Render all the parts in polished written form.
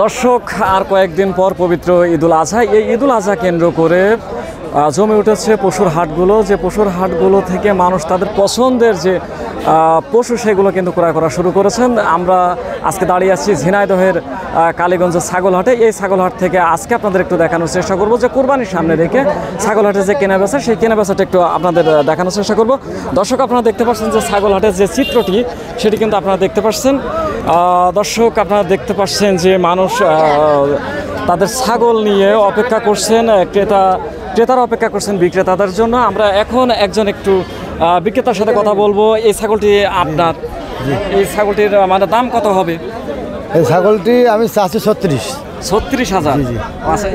দর্শক, আর কয়েকদিন পর পবিত্র ঈদুল আজহা। এই ঈদুল আজহা কেন্দ্র করে জমে উঠেছে পশুর হাটগুলো, যে পশুর হাটগুলো থেকে মানুষ তাদের পছন্দের যে পশু সেগুলো কিন্তু ক্রয় করা শুরু করেছেন। আমরা আজকে দাঁড়িয়ে আছি ঝিনাইদহের কালীগঞ্জের ছাগলহাটে। এই ছাগলহাট থেকে আজকে আপনাদের একটু দেখানোর চেষ্টা করব যে কোরবানির সামনে রেখে ছাগলহাটে যে কেনাবেচা, সেই কেনাবেচাটা একটু আপনাদের দেখানোর চেষ্টা করব। দর্শক, আপনারা দেখতে পাচ্ছেন যে ছাগলহাটের যে চিত্রটি সেটি কিন্তু আপনারা দেখতে পাচ্ছেন। দর্শক, আপনারা দেখতে পাচ্ছেন যে মানুষ তাদের ছাগল নিয়ে অপেক্ষা করছেন, ক্রেতারা অপেক্ষা করছেন বিক্রেতাদের জন্য। আমরা এখন একটু বিক্রেতার সাথে কথা বলবো। এই ছাগলটি আপনার, এই ছাগলটির মানে দাম কত হবে? এই ছাগলটি আমি চাচ্ছি 36,000। আচ্ছা,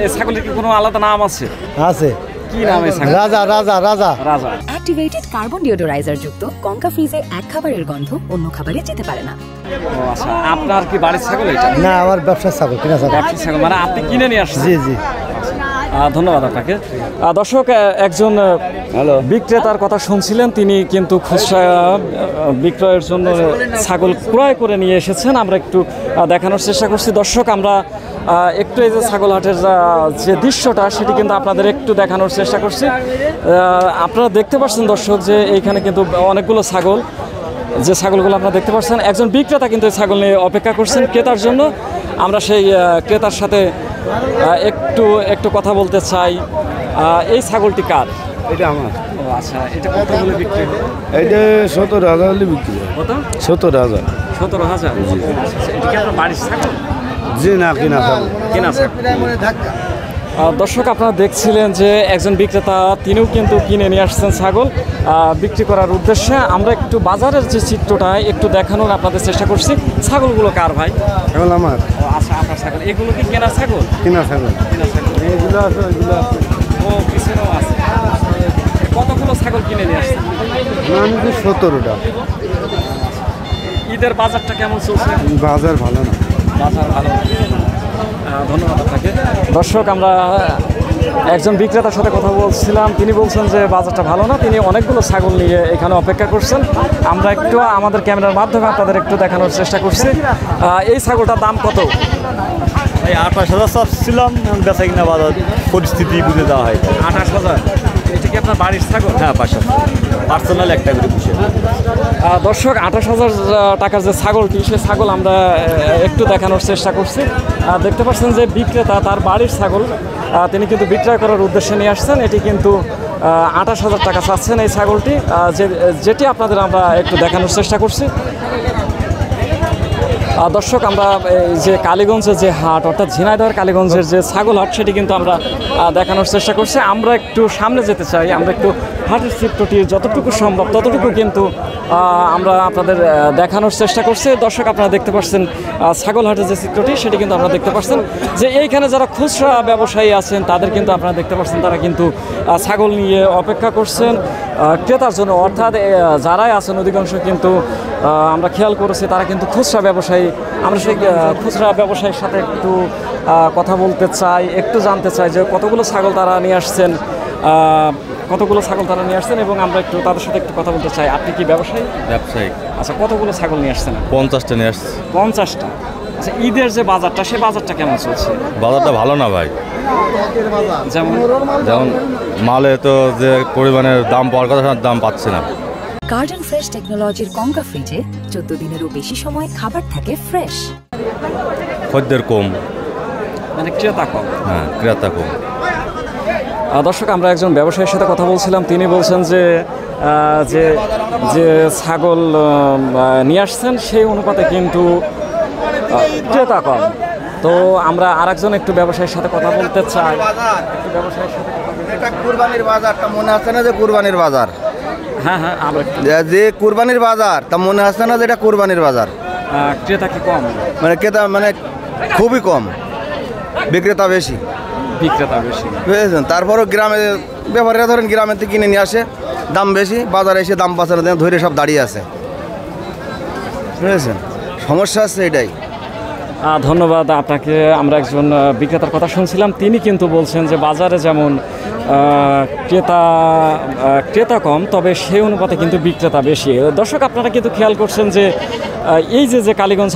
এই ছাগলটির কি কোনো আলাদা নাম আছে? আছে। কি নাম এই ছাগল? রাজা রাজা রাজা রাজা। অ্যাক্টিভেটেড কার্বন ডিওডোরাইজার যুক্ত কঙ্কা ফ্রিজে এক খাবারের গন্ধ অন্য খাবারে যেতে পারে না। আচ্ছা, আপনার কি বাড়ির ছাগল এটা? না, আমার ব্যবসার ছাগল, কিনা ছাগল। ব্যবসার ছাগল মানে আপনি কিনে নিয়ে আসছেন? জি জি। ধন্যবাদ আপনাকে। দর্শক, একজন বিক্রেতার কথা শুনছিলেন, তিনি কিন্তু খুচরা বিক্রয়ের জন্য ছাগল ক্রয় করে নিয়ে এসেছেন। আমরা একটু দেখানোর চেষ্টা করছি। দর্শক, আমরা একটু এই যে ছাগলহাটের যে দৃশ্যটা সেটি কিন্তু আপনাদের একটু দেখানোর চেষ্টা করছি। আপনারা দেখতে পাচ্ছেন দর্শক যে এইখানে কিন্তু অনেকগুলো ছাগল, যে ছাগলগুলো আপনারা দেখতে পাচ্ছেন, একজন বিক্রেতা কিন্তু এই ছাগল নিয়ে অপেক্ষা করছেন ক্রেতার জন্য। আমরা সেই ক্রেতার সাথে একটু কথা বলতে চাই। এই ছাগলটি কার? এটা আমার। আচ্ছা, এটা কত বলে বিক্রি হবে? এটা 17,000 বিক্রি। কত? 17,000। 17,000। এটা কি আপনার বাড়ির ছাগল? জি না, কিনা ছাগল। কেনা ছাগল। দর্শক, আপনারা দেখছিলেন যে একজন বিক্রেতা তিনিও কিন্তু কিনে নিয়ে আসছেন ছাগল বিক্রি করার উদ্দেশ্যে। আমরা একটু বাজারের যে চিত্রটা একটু দেখানোর আপনাদের চেষ্টা করছি। ছাগলগুলো কার ভাই? ছাগল আমার। আচ্ছা, আপনার ছাগল। এগুলো কি কেনা ছাগল? কিনা ছাগল। কেনা ছাগল। এইগুলো আছে, ওইগুলো আছে। ও, পিছনেও আছে। কতগুলো ছাগল কিনে নিয়ে আসছেন? আমি 17টা। ঈদের বাজারটা কেমন চলছে? বাজার ভালো না। বাজার ভালো। ধন্যবাদ আপনাকে। দর্শক, আমরা একজন বিক্রেতার সাথে কথা বলছিলাম, তিনি বলছেন যে বাজারটা ভালো না, তিনি অনেকগুলো ছাগল নিয়ে এখানে অপেক্ষা করছেন। আমরা একটু আমাদের ক্যামেরার মাধ্যমে আপনাদের একটু দেখানোর চেষ্টা করছি। এই ছাগলটার দাম কত? এই 28,000 চাচ্ছিলাম, বেচা কিনা বাজার পরিস্থিতি বুঝে দেওয়া হয়। 28,000। এটা কি আপনার বাড়ির ছাগল? হ্যাঁ, পার্সোনাল একটা করে পুষে। দর্শক, 28,000 টাকার যে ছাগলটি, সেই ছাগল আমরা একটু দেখানোর চেষ্টা করছি। দেখতে পাচ্ছেন যে বিক্রেতা তার বাড়ির ছাগল তিনি কিন্তু বিক্রয় করার উদ্দেশ্যে নিয়ে আসছেন। এটি কিন্তু 28,000 টাকা চাচ্ছেন এই ছাগলটি, যেটি আপনাদের আমরা একটু দেখানোর চেষ্টা করছি। দর্শক, আমরা এই যে কালীগঞ্জের যে হাট, অর্থাৎ ঝিনাইদহের কালীগঞ্জের যে ছাগল হাট, সেটি কিন্তু আমরা দেখানোর চেষ্টা করছি। আমরা একটু সামনে যেতে চাই, আমরা একটু হাটের চিত্রটি যতটুকু সম্ভব ততটুকু কিন্তু আমরা আপনাদের দেখানোর চেষ্টা করছি। দর্শক, আপনারা দেখতে পাচ্ছেন ছাগল হাটের যে চিত্রটি সেটি কিন্তু আপনারা দেখতে পাচ্ছেন যে এইখানে যারা খুচরা ব্যবসায়ী আছেন তাদের কিন্তু আপনারা দেখতে পাচ্ছেন তারা কিন্তু ছাগল নিয়ে অপেক্ষা করছেন ক্রেতার জন্য। অর্থাৎ যারাই আছেন অধিকাংশ কিন্তু আমরা খেয়াল করেছি তারা কিন্তু খুচরা ব্যবসায়ী। আমরা সেই খুচরা ব্যবসায়ীর সাথে একটু কথা বলতে চাই, একটু জানতে চাই যে কতগুলো ছাগল তারা নিয়ে আসছেন, এবং আমরা একটু তাদের সাথে একটু কথা বলতে চাই। আপনি কি ব্যবসায়ী? ব্যবসায়িক। আচ্ছা, কতগুলো ছাগল নিয়ে আসছেন? 50টা নিয়ে আসছে। 50টা। আচ্ছা, ঈদের যে বাজারটা, সেই বাজারটা কেমন চলছে? বাজারটা ভালো না ভাই। যেমন মালে তো যে পরিমাণের দাম পাওয়ার কথা দাম পাচ্ছে না। গার্ডেন ফ্রেশ টেকনোলজির কঙ্কা ফ্রিজে 14 দিনেরও বেশি সময় খাবার থাকে ফ্রেশ। খদ্দের কম, মানে ক্রেতা কম। হ্যাঁ, ক্রেতা কম। দর্শক, আমরা একজন ব্যবসায়ীর সাথে কথা বলছিলাম, তিনি বলছেন যে যে ছাগল নিয়ে আসছেন সেই অনুপাতে কিন্তু ক্রেতা কম। তো আমরা আরেকজন একটু ব্যবসায়ীর সাথে কথা বলতে চাই। একটু ব্যবসায়ীর সাথে এটা কুরবানির বাজারটা মনে আছে না যে কুরবানির বাজার? হ্যাঁ, আমরা যে কুরবানির বাজার তা মনে আছে না যে এটা কুরবানির বাজার? ক্রেতা কি কম? মানে ক্রেতা মানে খুবই কম, বিক্রেতা বেশি। বুঝেছেন? তারপরও গ্রামে ব্যাপারীরা ধরেন গ্রামের থেকে কিনে নিয়ে আসে, দাম বেশি, বাজারে এসে দাম পাচ্ছে না, ধরে সব দাঁড়িয়ে আছে। বুঝেছেন? সমস্যা আছে এটাই। ধন্যবাদ আপনাকে। আমরা একজন বিক্রেতার কথা শুনছিলাম, তিনি কিন্তু বলছেন যে বাজারে যেমন ক্রেতা কম, তবে সেই অনুপাতে কিন্তু বিক্রেতা বেশি। দর্শক, আপনারা কিন্তু খেয়াল করছেন যে এই যে কালীগঞ্জ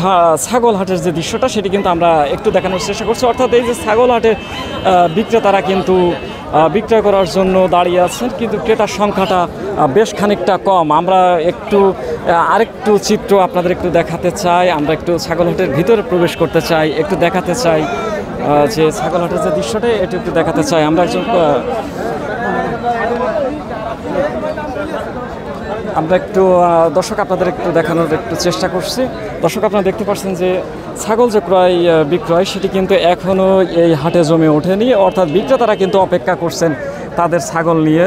ছাগল হাটের যে দৃশ্যটা, সেটি কিন্তু আমরা একটু দেখানোর চেষ্টা করছি। অর্থাৎ এই যে ছাগল হাটের বিক্রেতারা কিন্তু বিক্রয় করার জন্য দাঁড়িয়ে আছেন, কিন্তু ক্রেতার সংখ্যাটা বেশ খানিকটা কম। আমরা একটু আরেকটু চিত্র আপনাদের একটু দেখাতে চাই। আমরা একটু ছাগল হাটের ভিতরে প্রবেশ করতে চাই, একটু দেখাতে চাই যে ছাগল হাটের যে দৃশ্যটা, এটি একটু দেখাতে চাই। আমরা একটু দর্শক আপনাদের একটু দেখানোর একটু চেষ্টা করছি। দর্শক, আপনারা দেখতে পাচ্ছেন যে ছাগল যে ক্রয় বিক্রয়, সেটি কিন্তু এখনও এই হাটে জমে ওঠেনি। অর্থাৎ বিক্রেতারা কিন্তু অপেক্ষা করছেন তাদের ছাগল নিয়ে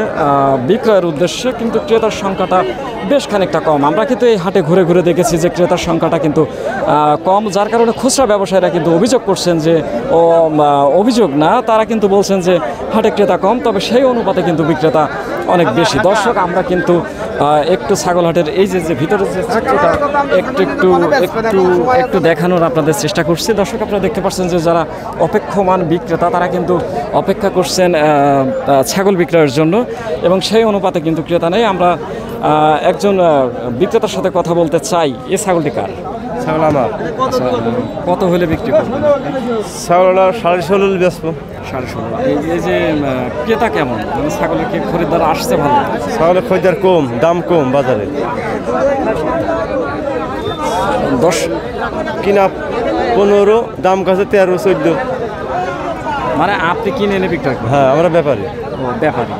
বিক্রয়ের উদ্দেশ্যে, কিন্তু ক্রেতার সংখ্যাটা বেশ খানিকটা কম। আমরা কিন্তু এই হাটে ঘুরে ঘুরে দেখেছি যে ক্রেতার সংখ্যাটা কিন্তু কম, যার কারণে খুচরা ব্যবসায়ীরা কিন্তু অভিযোগ করছেন যে অভিযোগ না, তারা কিন্তু বলছেন যে হাটে ক্রেতা কম, তবে সেই অনুপাতে কিন্তু বিক্রেতা অনেক বেশি। দর্শক, আমরা কিন্তু একটু ছাগল হাটের এই যে ভিতরের যে চিত্রটা একটু দেখানোর আপনাদের চেষ্টা করছি। দর্শক, আপনারা দেখতে পাচ্ছেন যে যারা অপেক্ষমান বিক্রেতা, তারা কিন্তু অপেক্ষা করছেন ছাগল বিক্রয়ের জন্য, এবং সেই অনুপাতে কিন্তু ক্রেতা নেই। আমরা একজন বিক্রেতার সাথে কথা বলতে চাই। এই ছাগলটি কার? ছাগল আমার। আচ্ছা, কত হলে বিক্রি করবেন? ছাগলটা 16.5 বেচবো। 16.5। এই যে ক্রেতা কেমন, মানে ছাগলের কি খরিদ্দার আসছে ভালো? ছাগলের খরিদ্দার কম, দাম কম বাজারে। 10 কিনা 15, দাম কাছে 13-14। মানে আপনি কিনে এনে বিক্রয় করেন? হ্যাঁ, আমরা ব্যাপারী। ব্যাপারী।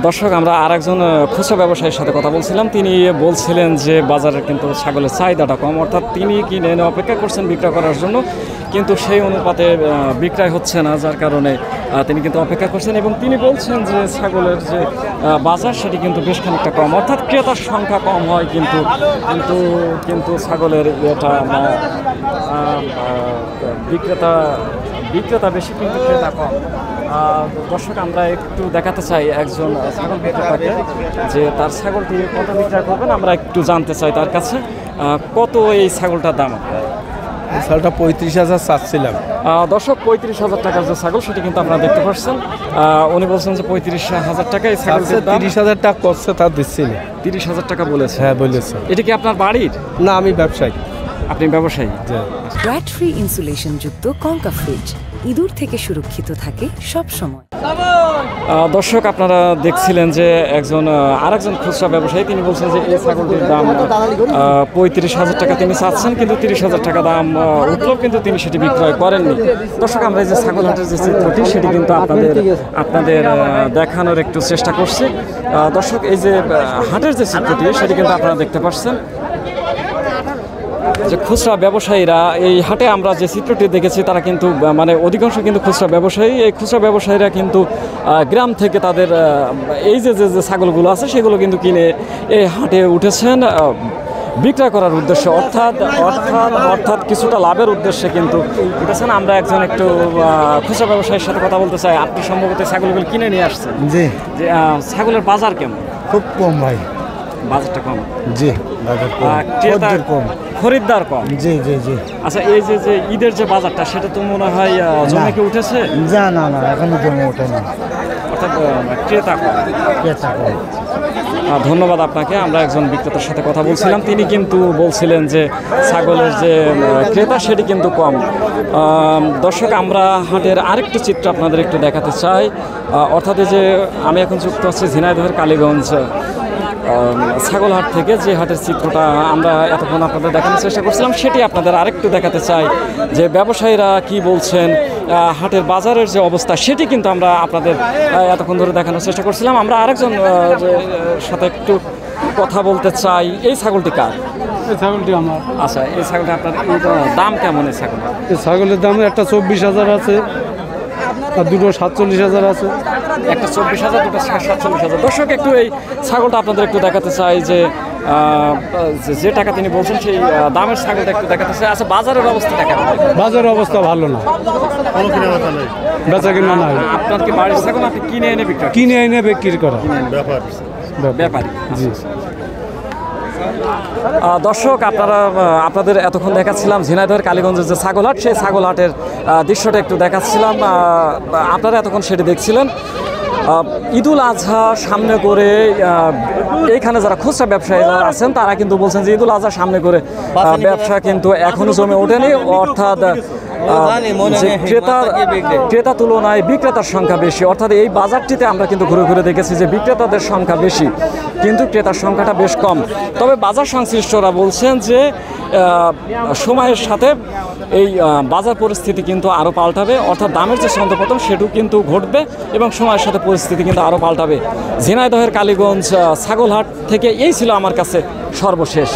দর্শক, আমরা আরেকজন খুচরা ব্যবসায়ীর সাথে কথা বলছিলাম। তিনি বলছিলেন যে বাজারে কিন্তু ছাগলের চাহিদাটা কম, অর্থাৎ তিনি কিনে এনে অপেক্ষা করছেন বিক্রয় করার জন্য, কিন্তু সেই অনুপাতে বিক্রয় হচ্ছে না, যার কারণে তিনি কিন্তু অপেক্ষা করছেন। এবং তিনি বলছেন যে ছাগলের যে বাজার, সেটি কিন্তু বেশ খানিকটা কম, অর্থাৎ ক্রেতার সংখ্যা কম হয়, কিন্তু কিন্তু কিন্তু ছাগলের এটা বিক্রেতা বেশি, কিন্তু ক্রেতা কম। দর্শক, আমরা একটু দেখাতে চাই একজন ছাগল বিক্রেতাকে যে তার ছাগলটি কত বিক্রয় করবেন। আমরা একটু জানতে চাই তার কাছে কত এই ছাগলটার দাম। ছাগলটা 35,000 চাচ্ছিলাম। দর্শক, 35,000 টাকার যে ছাগল, সেটি কিন্তু আপনারা দেখতে পাচ্ছেন। উনি বলছেন যে 35,000 টাকা এই ছাগলটির দাম। 30,000 টাকা করছে, তা দিচ্ছি না। 30,000 টাকা বলেছে? হ্যাঁ, বলেছে। এটা কি আপনার বাড়ির? না, আমি ব্যবসায়ী। আপনি ব্যবসায়ী? ব্র্যাড ফ্রি ইনসুলেশন যুক্ত কঙ্কা ফ্রিজ ইঁদুর থেকে সুরক্ষিত থাকে সব সময়। দর্শক, আপনারা দেখছিলেন যে আরেকজন খুচরা ব্যবসায়ী, তিনি বলছেন যে এই ছাগলটির দাম 35,000 টাকা তিনি চাচ্ছেন, কিন্তু 30,000 টাকা দাম উঠলেও কিন্তু তিনি সেটি বিক্রয় করেননি। দর্শক, আমরা এই যে ছাগল হাটের যে চিত্রটি, সেটি কিন্তু আপনাদের দেখানোর একটু চেষ্টা করছি। দর্শক, এই যে হাটের যে চিত্রটি, সেটি কিন্তু আপনারা দেখতে পাচ্ছেন যে খুচরা ব্যবসায়ীরা এই হাটে আমরা যে চিত্রটি দেখেছি, তারা কিন্তু মানে অধিকাংশ কিন্তু খুচরা ব্যবসায়ী। এই খুচরা ব্যবসায়ীরা কিন্তু গ্রাম থেকে তাদের এই যে ছাগলগুলো আছে, সেগুলো কিন্তু কিনে এই হাটে উঠেছেন বিক্রয় করার উদ্দেশ্যে, অর্থাৎ কিছুটা লাভের উদ্দেশ্যে কিন্তু উঠেছেন। আমরা একজন একটু খুচরা ব্যবসায়ীর সাথে কথা বলতে চাই। আপনি সম্ভবত ছাগলগুলো কিনে নিয়ে আসছেন? জি। যে ছাগলের বাজার কেমন? খুব কম ভাই। বাজারটা কম? জি, বাজার কম, খরিদ্দার কম। জি জি জি। আচ্ছা, এই যে ঈদের যে বাজারটা, সেটা তো মনে হয় জমে কি উঠেছে? না, এখনো জমে ওঠে না, অর্থাৎ ক্রেতা কম। ধন্যবাদ আপনাকে। আমরা একজন বিক্রেতার সাথে কথা বলছিলাম, তিনি কিন্তু বলছিলেন যে ছাগলের যে ক্রেতা, সেটি কিন্তু কম। দর্শক, আমরা হাটের আরেকটি চিত্র আপনাদের একটু দেখাতে চাই। অর্থাৎ যে আমি এখন যুক্ত আছি ঝিনাইদহের কালীগঞ্জ ছাগলহাট থেকে, যে হাটের চিত্রটা আমরা এতক্ষণ আপনাদের দেখানোর চেষ্টা করছিলাম, সেটি আপনাদের আরেকটু দেখাতে চাই যে ব্যবসায়ীরা কি বলছেন, হাটের বাজারের যে অবস্থা, সেটি কিন্তু আমরা আপনাদের এতক্ষণ ধরে দেখানোর চেষ্টা করছিলাম। আমরা আরেকজন সাথে একটু কথা বলতে চাই। এই ছাগলটি কার? এই ছাগলটি আমার। আচ্ছা, এই ছাগলটা আপনার দাম কেমন? এই ছাগল, এই ছাগলের দাম একটা 24,000 আছে, আর দুটো 47,000 আছে। একটা 24,000, দুটো 47,000। দর্শক, একটু এই ছাগলটা আপনাদের একটু দেখাতে চাই যে টাকা তিনি বলছেন, সেই দামের ছাগলটা একটু দেখাতে চাই। আচ্ছা, বাজারের অবস্থাটা কেমন? বাজারের অবস্থা ভালো না, বেচা কিনা নাই। আপনার কি বাড়ির ছাগল, আপনি কিনে এনে বিক্রি? কিনে এনে বিক্রি করা ব্যাপারী। জি। দর্শক আপনারা আপনাদের এতক্ষণ দেখাচ্ছিলাম ঝিনাইদহের কালীগঞ্জের যে ছাগলহাট, সেই ছাগলহাটের দৃশ্যটা একটু দেখাচ্ছিলাম। আপনারা এতক্ষণ সেটি দেখছিলেন। ঈদুল আজহা সামনে করে এইখানে যারা খুচরা ব্যবসায়ী যারা আছেন তারা কিন্তু বলছেন যে ঈদুল আজহা সামনে করে ব্যবসা কিন্তু এখনো জমে ওঠেনি, অর্থাৎ যে ক্রেতা তুলনায় বিক্রেতার সংখ্যা বেশি। অর্থাৎ এই বাজারটিতে আমরা কিন্তু ঘুরে ঘুরে দেখেছি যে বিক্রেতাদের সংখ্যা বেশি কিন্তু ক্রেতার সংখ্যাটা বেশ কম। তবে বাজার সংশ্লিষ্টরা বলছেন যে সময়ের সাথে এই বাজার পরিস্থিতি কিন্তু আরও পাল্টাবে, অর্থাৎ দামের যে ছন্দপতন সেটাও কিন্তু ঘটবে এবং সময়ের সাথে পরিস্থিতি কিন্তু আরও পাল্টাবে। ঝিনাইদহের কালীগঞ্জ ছাগলহাট থেকে এই ছিল আমার কাছে সর্বশেষ।